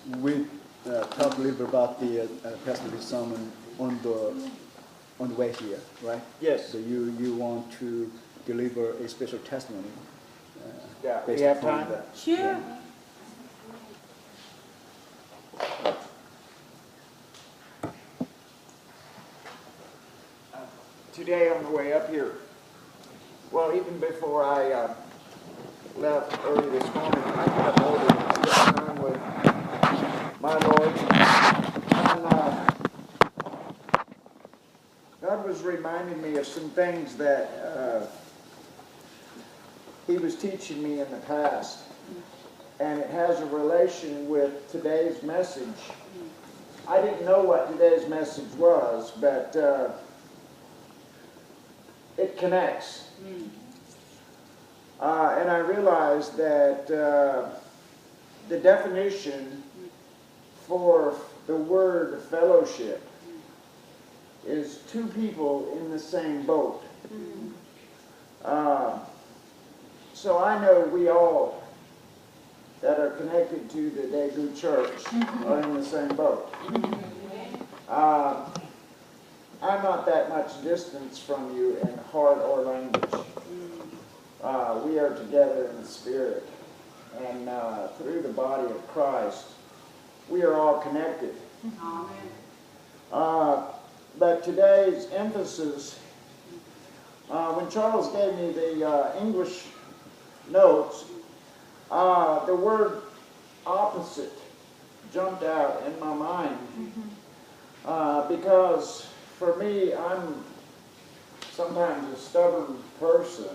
we talk a little bit about the pastor's sermon on the way here, right? Yes. So you want to deliver a special testimony. Yeah. Based We have upon time? that. Sure. Yeah. Today on the way up here, well, even before I left early this morning, I got over to spend time with my Lord. And God was reminding me of some things that He was teaching me in the past. And it has a relation with today's message. I didn't know what today's message was, but it connects. And I realized that the definition for the word fellowship is two people in the same boat. So I know we all that are connected to the Daegu Church are in the same boat. I'm not that much distance from you in heart or language. We are together in the Spirit. And through the body of Christ, we are all connected. But today's emphasis, when Charles gave me the English notes, the word opposite jumped out in my mind. Because for me, I'm sometimes a stubborn person,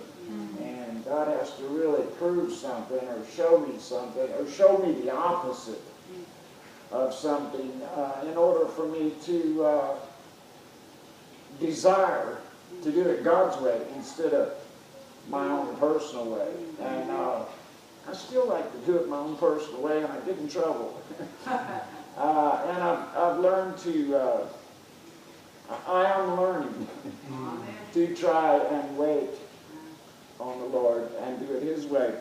and God has to really prove something or show me something or show me the opposite of something in order for me to desire to do it God's way instead of my own personal way. And I still like to do it my own personal way, and I get in trouble. And I've learned to, I am learning to try and wait on the Lord and do it His way.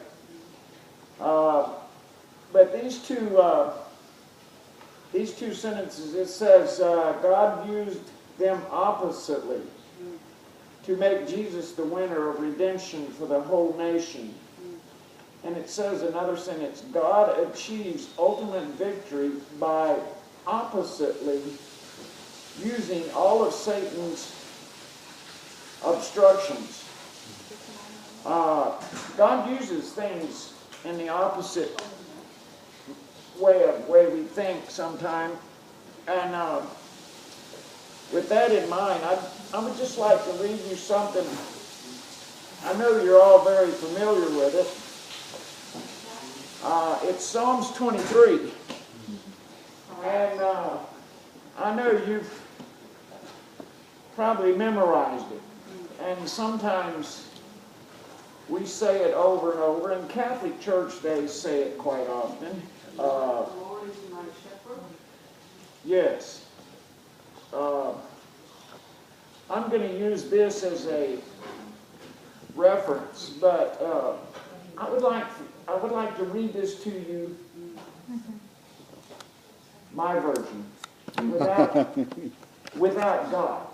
But these two sentences, it says, God used them oppositely to make Jesus the winner of redemption for the whole nation. And it says another sentence, God achieves ultimate victory by oppositely using all of Satan's obstructions. God uses things in the opposite way we think sometimes. And with that in mind, I would just like to read you something. I know you're all very familiar with it. It's Psalms 23. And I know you've probably memorized it. And sometimes we say it over and over. In Catholic Church, they say it quite often. Lord is my shepherd. Yes. I'm going to use this as a reference, but I would like to read this to you, my version, without God.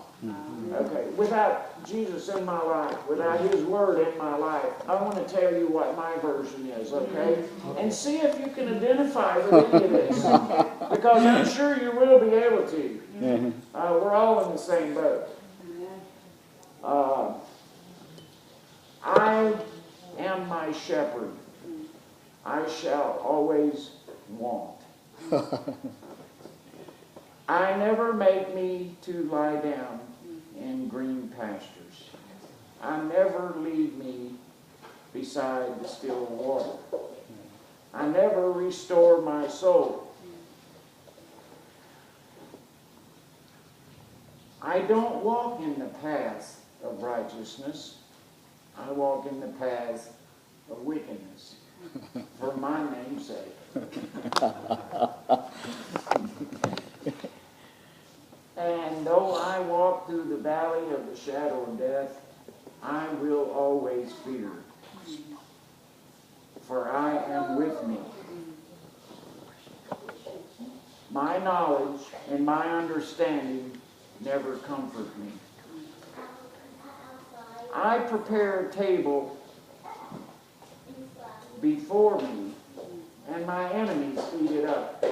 Okay, without Jesus in my life, without His Word in my life. I want to tell you what my version is, okay? And see if you can identify with any of this, because I'm sure you will be able to. We're all in the same boat. I am my shepherd. I shall always want. I never make me to lie down in green pastures. I never lead me beside the still water. I never restore my soul. I don't walk in the path of righteousness. I walk in the path of wickedness for my name's sake. And though I walk through the valley of the shadow of death, I will always fear, for I am with me. My knowledge and my understanding never comfort me. I prepare a table before me, and my enemies eat it up.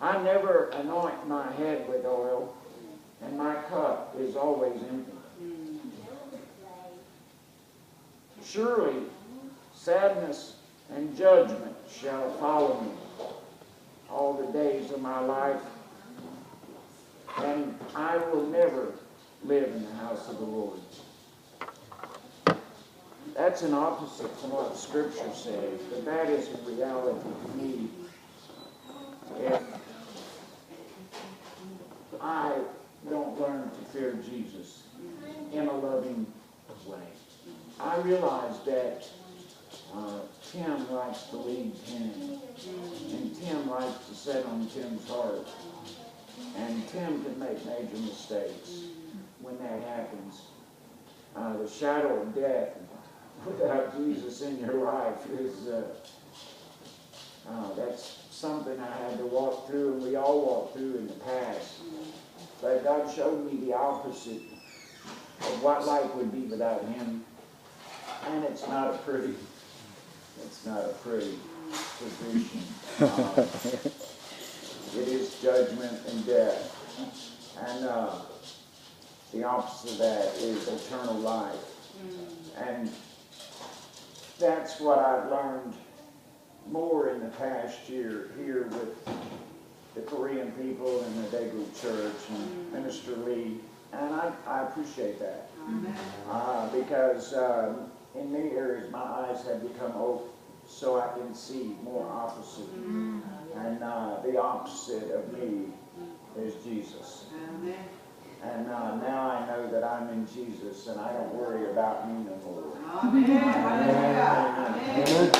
I never anoint my head with oil, and my cup is always empty. Surely sadness and judgment shall follow me all the days of my life, and I will never live in the house of the Lord. That's an opposite from what Scripture says, but that is a reality to me. If I don't learn to fear Jesus in a loving way. I realize that Tim likes to lead Tim, and Tim likes to sit on Tim's heart, and Tim can make major mistakes when that happens. The shadow of death without Jesus in your life is that's something I had to walk through, and we all walked through in the past. But God showed me the opposite of what life would be without Him, and it's not a pretty position. It is judgment and death, and the opposite of that is eternal life. And that's what I've learned more in the past year here with the Korean people and the Daegu Church and Minister Lee, and I appreciate that. Because in many areas my eyes have become open so I can see more opposite. And the opposite of me is Jesus. And now I know that I'm in Jesus, and I don't worry about me no more. Amen. Amen.